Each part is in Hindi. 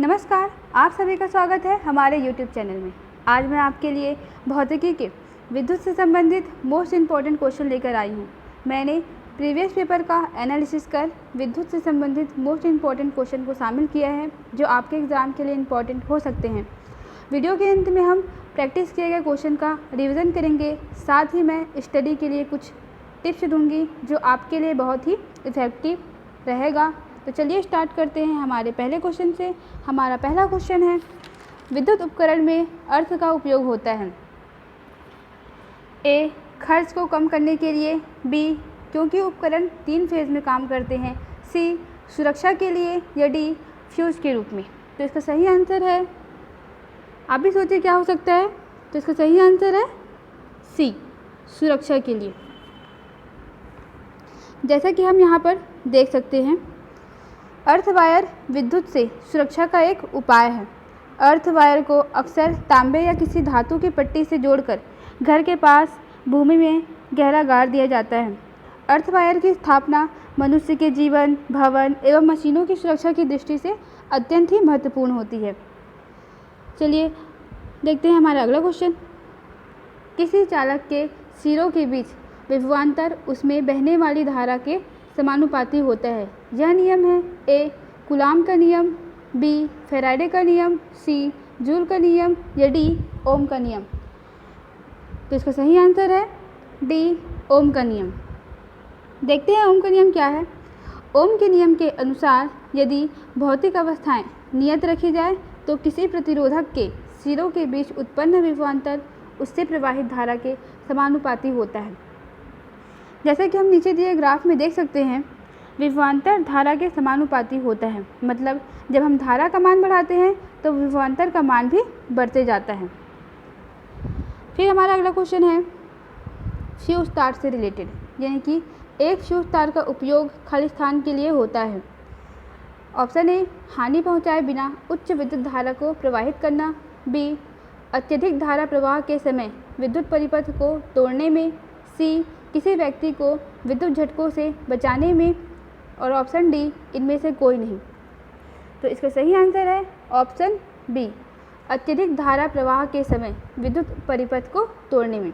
नमस्कार, आप सभी का स्वागत है हमारे YouTube चैनल में। आज मैं आपके लिए भौतिकी के विद्युत से संबंधित मोस्ट इम्पॉर्टेंट क्वेश्चन लेकर आई हूँ। मैंने प्रीवियस पेपर का एनालिसिस कर विद्युत से संबंधित मोस्ट इम्पॉर्टेंट क्वेश्चन को शामिल किया है जो आपके एग्ज़ाम के लिए इम्पॉर्टेंट हो सकते हैं। वीडियो के अंत में हम प्रैक्टिस किए गए क्वेश्चन का रिविज़न करेंगे, साथ ही मैं स्टडी के लिए कुछ टिप्स दूँगी जो आपके लिए बहुत ही इफ़ेक्टिव रहेगा। तो चलिए स्टार्ट करते हैं हमारे पहले क्वेश्चन से। हमारा पहला क्वेश्चन है, विद्युत उपकरण में अर्थ का उपयोग होता है। ए, खर्च को कम करने के लिए। बी, क्योंकि उपकरण 3 फेज में काम करते हैं। सी, सुरक्षा के लिए। या डी, फ्यूज के रूप में। तो इसका सही आंसर है, आप भी सोचिए क्या हो सकता है। तो इसका सही आंसर है सी, सुरक्षा के लिए। जैसा कि हम यहाँ पर देख सकते हैं, अर्थ वायर विद्युत से सुरक्षा का एक उपाय है। अर्थ वायर को अक्सर तांबे या किसी धातु की पट्टी से जोड़कर घर के पास भूमि में गहरा गाड़ दिया जाता है। अर्थ वायर की स्थापना मनुष्य के जीवन, भवन एवं मशीनों की सुरक्षा की दृष्टि से अत्यंत ही महत्वपूर्ण होती है। चलिए देखते हैं हमारा अगला क्वेश्चन। किसी चालक के सिरों के बीच विभवांतर उसमें बहने वाली धारा के समानुपाती होता है। यह नियम है ए, कूलाम का नियम। बी, फैराडे का नियम। सी, जूल का नियम। या डी, ओम का नियम। तो इसका सही आंसर है डी, ओम का नियम। देखते हैं ओम का नियम क्या है। ओम के नियम के अनुसार यदि भौतिक अवस्थाएं नियत रखी जाए तो किसी प्रतिरोधक के सिरों के बीच उत्पन्न विभवांतर उससे प्रवाहित धारा के समानुपाती होता है। जैसे कि हम नीचे दिए ग्राफ में देख सकते हैं, विभवांतर धारा के समानुपाती होता है। मतलब जब हम धारा का मान बढ़ाते हैं तो विभवांतर का मान भी बढ़ते जाता है। फिर हमारा अगला क्वेश्चन है फ्यूज तार से रिलेटेड, यानी कि एक फ्यूज तार का उपयोग खाली स्थान के लिए होता है। ऑप्शन ए, हानि पहुंचाए बिना उच्च विद्युत धारा को प्रवाहित करना। बी, अत्यधिक धारा प्रवाह के समय विद्युत परिपथ को तोड़ने में। सी, किसी व्यक्ति को विद्युत झटकों से बचाने में। और ऑप्शन डी, इनमें से कोई नहीं। तो इसका सही आंसर है ऑप्शन बी, अत्यधिक धारा प्रवाह के समय विद्युत परिपथ को तोड़ने में।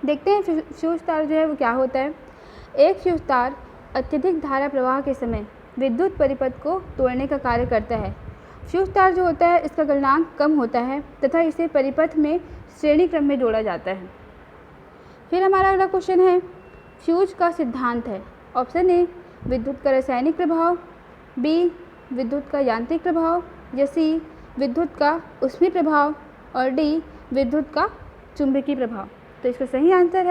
देखते हैं फ्यूज तार जो है वो क्या होता है। एक फ्यूज तार अत्यधिक धारा प्रवाह के समय विद्युत परिपथ को तोड़ने का कार्य करता है। फ्यूज तार जो होता है इसका गलनांक कम होता है तथा इसे परिपथ में श्रेणी क्रम में जोड़ा जाता है। फिर हमारा अगला क्वेश्चन है, फ्यूज का सिद्धांत है। ऑप्शन ए, विद्युत का रासायनिक प्रभाव। बी, विद्युत का यांत्रिक प्रभाव। या सी, विद्युत का ऊष्मीय प्रभाव। और डी, विद्युत का चुंबकीय प्रभाव। तो इसका सही आंसर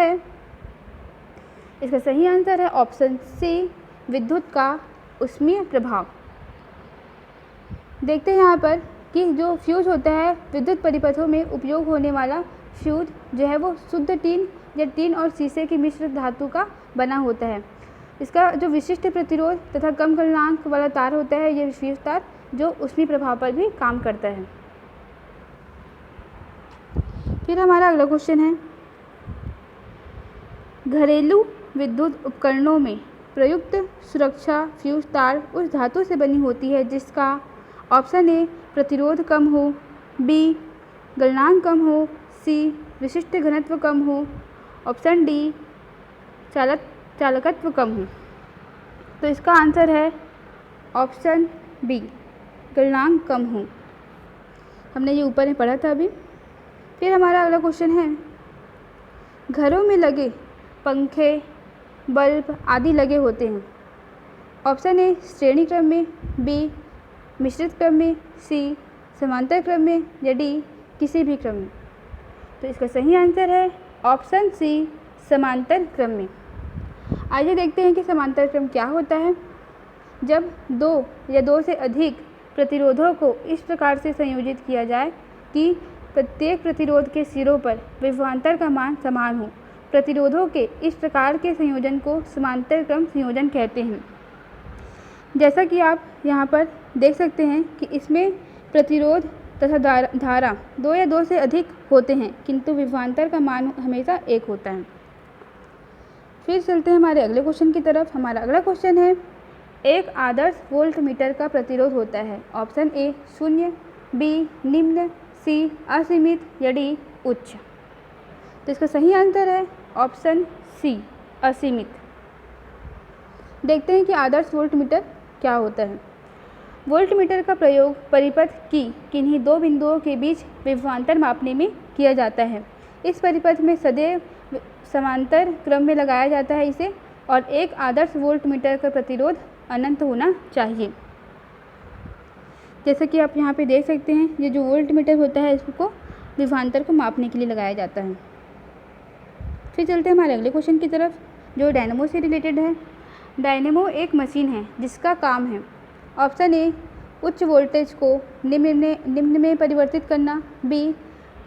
है ऑप्शन सी, विद्युत का ऊष्मीय प्रभाव। देखते हैं यहाँ पर कि जो फ्यूज होता है विद्युत परिपथों में उपयोग होने वाला फ्यूज जो है वो शुद्ध टीन या टीन और शीशे की मिश्र धातु का बना होता है। इसका जो विशिष्ट प्रतिरोध तथा कम गलनांक वाला तार होता है यह फ्यूज तार जो ऊष्मीय प्रभाव पर भी काम करता है। फिर हमारा अगला क्वेश्चन है, घरेलू विद्युत उपकरणों में प्रयुक्त सुरक्षा फ्यूज तार उस धातु से बनी होती है जिसका ऑप्शन ए, प्रतिरोध कम हो। बी, गलनांक कम हो। सी, विशिष्ट घनत्व कम हो। ऑप्शन डी, चालकत्व कम हो। तो इसका आंसर है ऑप्शन बी, गलनांक कम हो। हमने ये ऊपर में पढ़ा था अभी। फिर हमारा अगला क्वेश्चन है, घरों में लगे पंखे, बल्ब आदि लगे होते हैं। ऑप्शन ए, श्रेणी क्रम में। बी, मिश्रित क्रम में। सी, समांतर क्रम में। या डी, किसी भी क्रम में। तो इसका सही आंसर है ऑप्शन सी, समांतर क्रम में। आइए देखते हैं कि समांतर क्रम क्या होता है। जब दो या दो से अधिक प्रतिरोधों को इस प्रकार से संयोजित किया जाए कि प्रत्येक प्रतिरोध के सिरों पर विभवांतर का मान समान हो, प्रतिरोधों के इस प्रकार के संयोजन को समांतर क्रम संयोजन कहते हैं। जैसा कि आप यहाँ पर देख सकते हैं कि इसमें प्रतिरोध तथा धारा दो या दो से अधिक होते हैं किंतु विभवांतर का मान हमेशा एक होता है। फिर चलते हैं हमारे अगले क्वेश्चन की तरफ। हमारा अगला क्वेश्चन है, एक आदर्श वोल्ट मीटर का प्रतिरोध होता है? ऑप्शन ए 0, बी निम्न, सी असीमित या डी उच्च। तो इसका सही आंसर है ऑप्शन सी असीमित। देखते हैं कि आदर्श वोल्ट मीटर क्या होता है। वोल्ट मीटर का प्रयोग परिपथ की किन्हीं दो बिंदुओं के बीच विभवांतर मापने में किया जाता है। इस परिपथ में सदैव समांतर क्रम में लगाया जाता है इसे, और एक आदर्श वोल्ट मीटर का प्रतिरोध अनंत होना चाहिए। जैसे कि आप यहाँ पे देख सकते हैं, ये जो वोल्ट मीटर होता है इसको विभवांतर को मापने के लिए लगाया जाता है। फिर चलते हैं हमारे अगले क्वेश्चन की तरफ, जो डायनेमो से रिलेटेड है। डायनेमो एक मशीन है जिसका काम है ऑप्शन ए उच्च वोल्टेज को निम्न में परिवर्तित करना, बी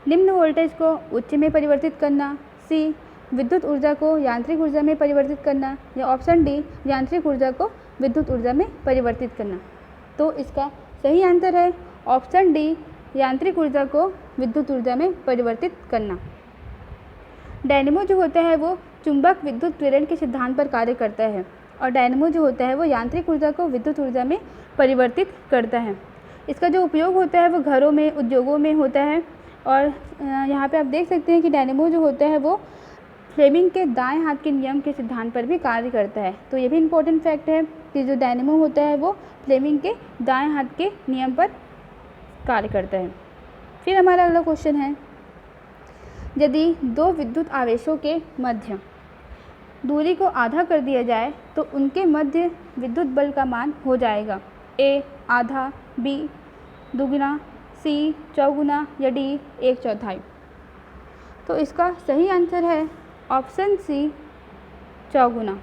निम्न वोल्टेज को उच्च में परिवर्तित करना, सी विद्युत ऊर्जा को यांत्रिक ऊर्जा में परिवर्तित करना, या ऑप्शन डी यांत्रिक ऊर्जा को विद्युत ऊर्जा में परिवर्तित करना। तो इसका सही आंसर है ऑप्शन डी यांत्रिक ऊर्जा को विद्युत ऊर्जा में परिवर्तित करना। डायनेमो जो होता है वो चुंबक विद्युत प्रेरण के सिद्धांत पर कार्य करता है, और डायनेमो जो होता है वो यांत्रिक ऊर्जा को विद्युत ऊर्जा में परिवर्तित करता है। इसका जो उपयोग होता है वो घरों में, उद्योगों में होता है। और यहाँ पे आप देख सकते हैं कि डायनेमो जो होता है वो फ्लेमिंग के दाएं हाथ के नियम के सिद्धांत पर भी कार्य करता है। तो ये भी इम्पोर्टेंट फैक्ट है कि जो डायनेमो होता है वो फ्लेमिंग के दाएं हाथ के नियम पर कार्य करता है। फिर हमारा अगला क्वेश्चन है, यदि दो विद्युत आवेशों के मध्य दूरी को आधा कर दिया जाए तो उनके मध्य विद्युत बल का मान हो जाएगा ए आधा, बी दुगुना, सी चौगुना या डी 1/4। तो इसका सही आंसर है ऑप्शन सी चौगुना।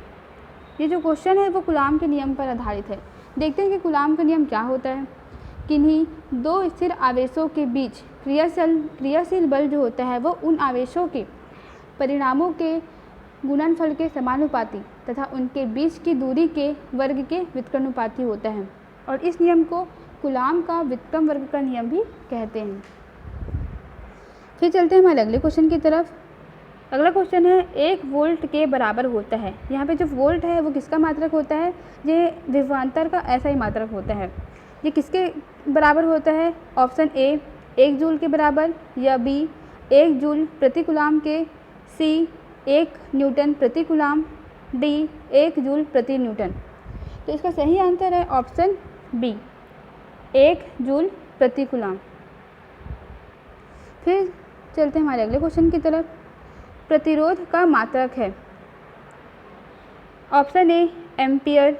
ये जो क्वेश्चन है वो कूलाम के नियम पर आधारित है। देखते हैं कि कूलाम का नियम क्या होता है। किन्हीं दो स्थिर आवेशों के बीच क्रियाशील बल जो होता है वो उन आवेशों के परिणामों के गुणनफल के समानुपाती तथा उनके बीच की दूरी के वर्ग के व्युत्क्रमानुपाती होता है, और इस नियम को कूलाम का व्युत्क्रम वर्ग का नियम भी कहते हैं। फिर चलते हैं हमारे अगले क्वेश्चन की तरफ। अगला क्वेश्चन है 1 वोल्ट के बराबर होता है। यहाँ पे जो वोल्ट है वो किसका मात्रक होता है? ये विभवांतर का ऐसा ही मात्रक होता है। ये किसके बराबर होता है? ऑप्शन ए 1 जूल के बराबर, या बी 1 जूल प्रति कूलाम के, सी 1 न्यूटन प्रति कूलाम, डी 1 जूल प्रति न्यूटन। तो इसका सही आंसर है ऑप्शन बी 1 जूल प्रति कूलाम। फिर चलते हैं हमारे अगले क्वेश्चन की तरफ। प्रतिरोध का मात्रक है option A ampere,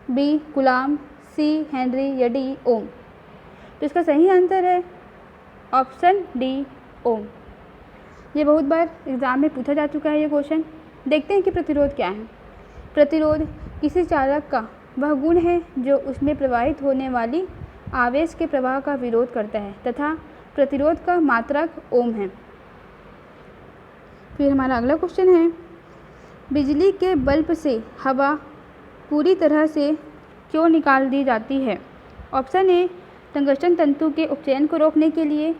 B coulomb, C henry या डी ओम। तो इसका सही आंसर है ऑप्शन डी ओम। ये बहुत बार एग्ज़ाम में पूछा जा चुका है ये क्वेश्चन। देखते हैं कि प्रतिरोध क्या है। प्रतिरोध किसी चालक का वह गुण है जो उसमें प्रवाहित होने वाली आवेश के प्रवाह का विरोध करता है तथा प्रतिरोध का मात्रक ओम है। फिर हमारा अगला क्वेश्चन है, बिजली के बल्ब से हवा पूरी तरह से क्यों निकाल दी जाती है? ऑप्शन ए टंगस्टन तंतु के उपचयन को रोकने के लिए,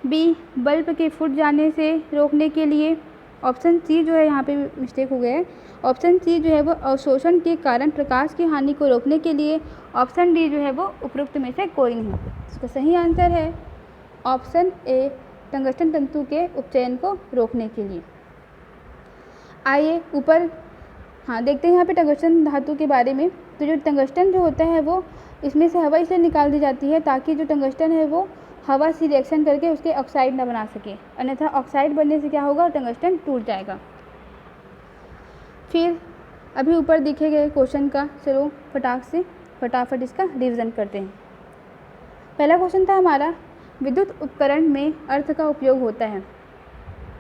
बी बल्ब के फूट जाने से रोकने के लिए, ऑप्शन सी जो है यहाँ पे मिस्टेक हो गया है, ऑप्शन सी जो है वो अवशोषण के कारण प्रकाश की हानि को रोकने के लिए, ऑप्शन डी जो है वो उपरोक्त में से कोई नहीं। इसका सही आंसर है ऑप्शन ए टंगस्टन तंतु के उपचयन को रोकने के लिए। आइए ऊपर देखते हैं यहाँ पे टंगस्टन धातु के बारे में। तो जो टंगस्टन जो होता है वो इसमें से हवा इसलिए निकाल दी जाती है ताकि जो टंगस्टन है वो हवा से रिएक्शन करके उसके ऑक्साइड ना बना सके, अन्यथा ऑक्साइड बनने से क्या होगा, टंगस्टन टूट जाएगा। फिर अभी ऊपर दिखे गए क्वेश्चन का चलो फटाफट इसका रिवीजन करते हैं। पहला क्वेश्चन था हमारा, विद्युत उपकरण में अर्थ का उपयोग होता है।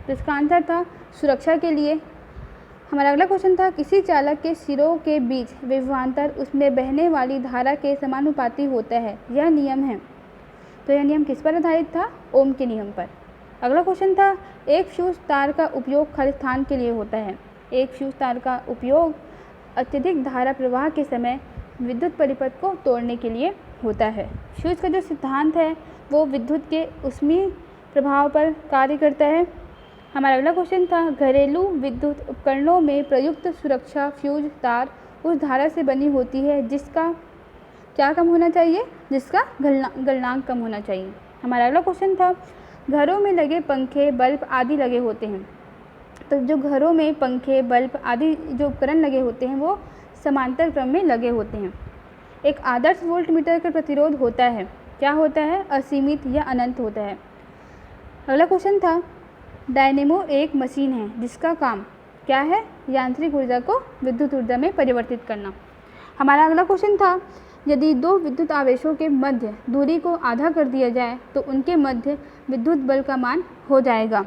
तो इसका आंसर था सुरक्षा के लिए। हमारा अगला क्वेश्चन था, किसी चालक के सिरों के बीच विभवांतर उसमें बहने वाली धारा के समानुपाती होता है, यह नियम है। तो यह नियम किस पर आधारित था? ओम के नियम पर। अगला क्वेश्चन था, एक फ्यूज तार का उपयोग खालिस्तान के लिए होता है। एक फ्यूज तार का उपयोग अत्यधिक धारा प्रवाह के समय विद्युत परिपथ को तोड़ने के लिए होता है। फ्यूज का जो सिद्धांत है वो विद्युत के ऊष्मीय प्रभाव पर कार्य करता है। हमारा अगला क्वेश्चन था, घरेलू विद्युत उपकरणों में प्रयुक्त सुरक्षा फ्यूज तार उस धारा से बनी होती है जिसका क्या कम होना चाहिए, जिसका गलनांक कम होना चाहिए। हमारा अगला क्वेश्चन था, घरों में लगे पंखे बल्ब आदि लगे होते हैं। तो जो घरों में पंखे बल्ब आदि जो उपकरण लगे होते हैं वो समांतर क्रम में लगे होते हैं। एक आदर्श वोल्ट मीटर का प्रतिरोध होता है, क्या होता है, असीमित या अनंत होता है। अगला क्वेश्चन था, डायनेमो एक मशीन है जिसका काम क्या है, यांत्रिक ऊर्जा को विद्युत ऊर्जा में परिवर्तित करना। हमारा अगला क्वेश्चन था, यदि दो विद्युत आवेशों के मध्य दूरी को आधा कर दिया जाए तो उनके मध्य विद्युत बल का मान हो जाएगा,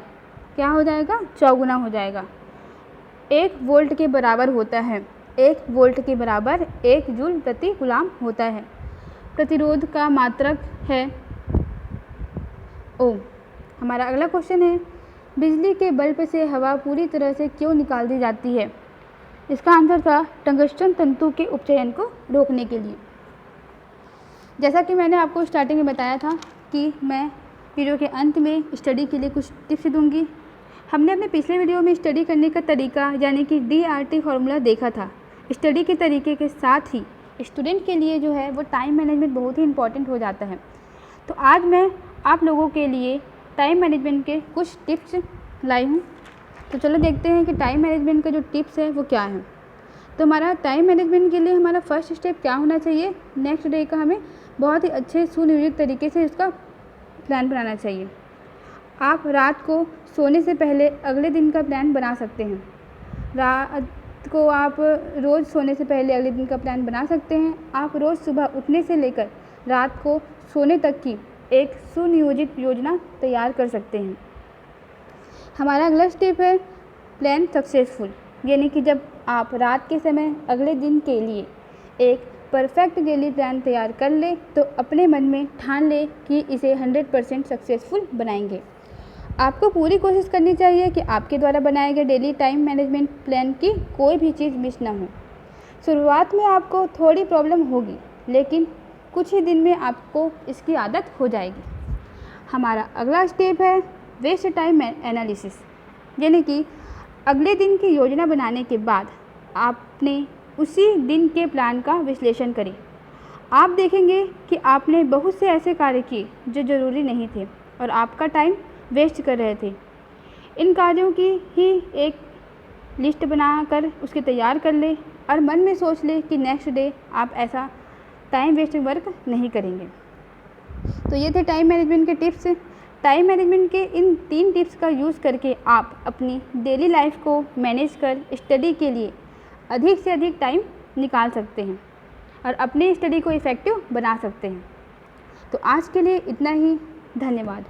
क्या हो जाएगा, चौगुना हो जाएगा। 1 वोल्ट के बराबर होता है, 1 वोल्ट के बराबर 1 जूल प्रति कूलाम होता है। प्रतिरोध का मात्रक है ओम। हमारा अगला क्वेश्चन है, बिजली के बल्ब से हवा पूरी तरह से क्यों निकाल दी जाती है। इसका आंसर था टंगस्टन तंतु के उपचयन को रोकने के लिए। जैसा कि मैंने आपको स्टार्टिंग में बताया था कि मैं वीडियो के अंत में स्टडी के लिए कुछ टिप्स दूंगी। हमने अपने पिछले वीडियो में स्टडी करने का तरीका यानी कि DRT फार्मूला देखा था। स्टडी के तरीके के साथ ही स्टूडेंट के लिए जो है वो टाइम मैनेजमेंट बहुत ही इंपॉर्टेंट हो जाता है। तो आज मैं आप लोगों के लिए टाइम मैनेजमेंट के कुछ टिप्स लाई हूँ। तो चलो देखते हैं कि टाइम मैनेजमेंट का जो टिप्स है वो क्या है। तो हमारा टाइम मैनेजमेंट के लिए हमारा फर्स्ट स्टेप क्या होना चाहिए, नेक्स्ट डे का हमें बहुत ही अच्छे सुनियोजित तरीके से इसका प्लान बनाना चाहिए। आप रात को सोने से पहले अगले दिन का प्लान बना सकते हैं। रात को आप रोज़ सोने से पहले अगले दिन का प्लान बना सकते हैं। आप रोज़ सुबह उठने से लेकर रात को सोने तक की एक सुनियोजित योजना तैयार कर सकते हैं। हमारा अगला स्टेप है प्लान सक्सेसफुल, यानी कि जब आप रात के समय अगले दिन के लिए एक परफेक्ट डेली प्लान तैयार कर ले तो अपने मन में ठान ले कि इसे 100% सक्सेसफुल बनाएंगे। आपको पूरी कोशिश करनी चाहिए कि आपके द्वारा बनाए गए डेली टाइम मैनेजमेंट प्लान की कोई भी चीज़ मिस ना हो। शुरुआत में आपको थोड़ी प्रॉब्लम होगी लेकिन कुछ ही दिन में आपको इसकी आदत हो जाएगी। हमारा अगला स्टेप है वेस्ट टाइम एनालिसिस, यानी कि अगले दिन की योजना बनाने के बाद आपने उसी दिन के प्लान का विश्लेषण करें। आप देखेंगे कि आपने बहुत से ऐसे कार्य किए जो ज़रूरी नहीं थे और आपका टाइम वेस्ट कर रहे थे। इन कार्यों की ही एक लिस्ट बनाकर उसके तैयार कर ले और मन में सोच ले कि नेक्स्ट डे आप ऐसा टाइम वेस्टिंग वर्क नहीं करेंगे। तो ये थे टाइम मैनेजमेंट के टिप्स। टाइम मैनेजमेंट के इन 3 टिप्स का यूज़ करके आप अपनी डेली लाइफ को मैनेज कर स्टडी के लिए अधिक से अधिक टाइम निकाल सकते हैं और अपनी स्टडी को इफ़ेक्टिव बना सकते हैं। तो आज के लिए इतना ही, धन्यवाद।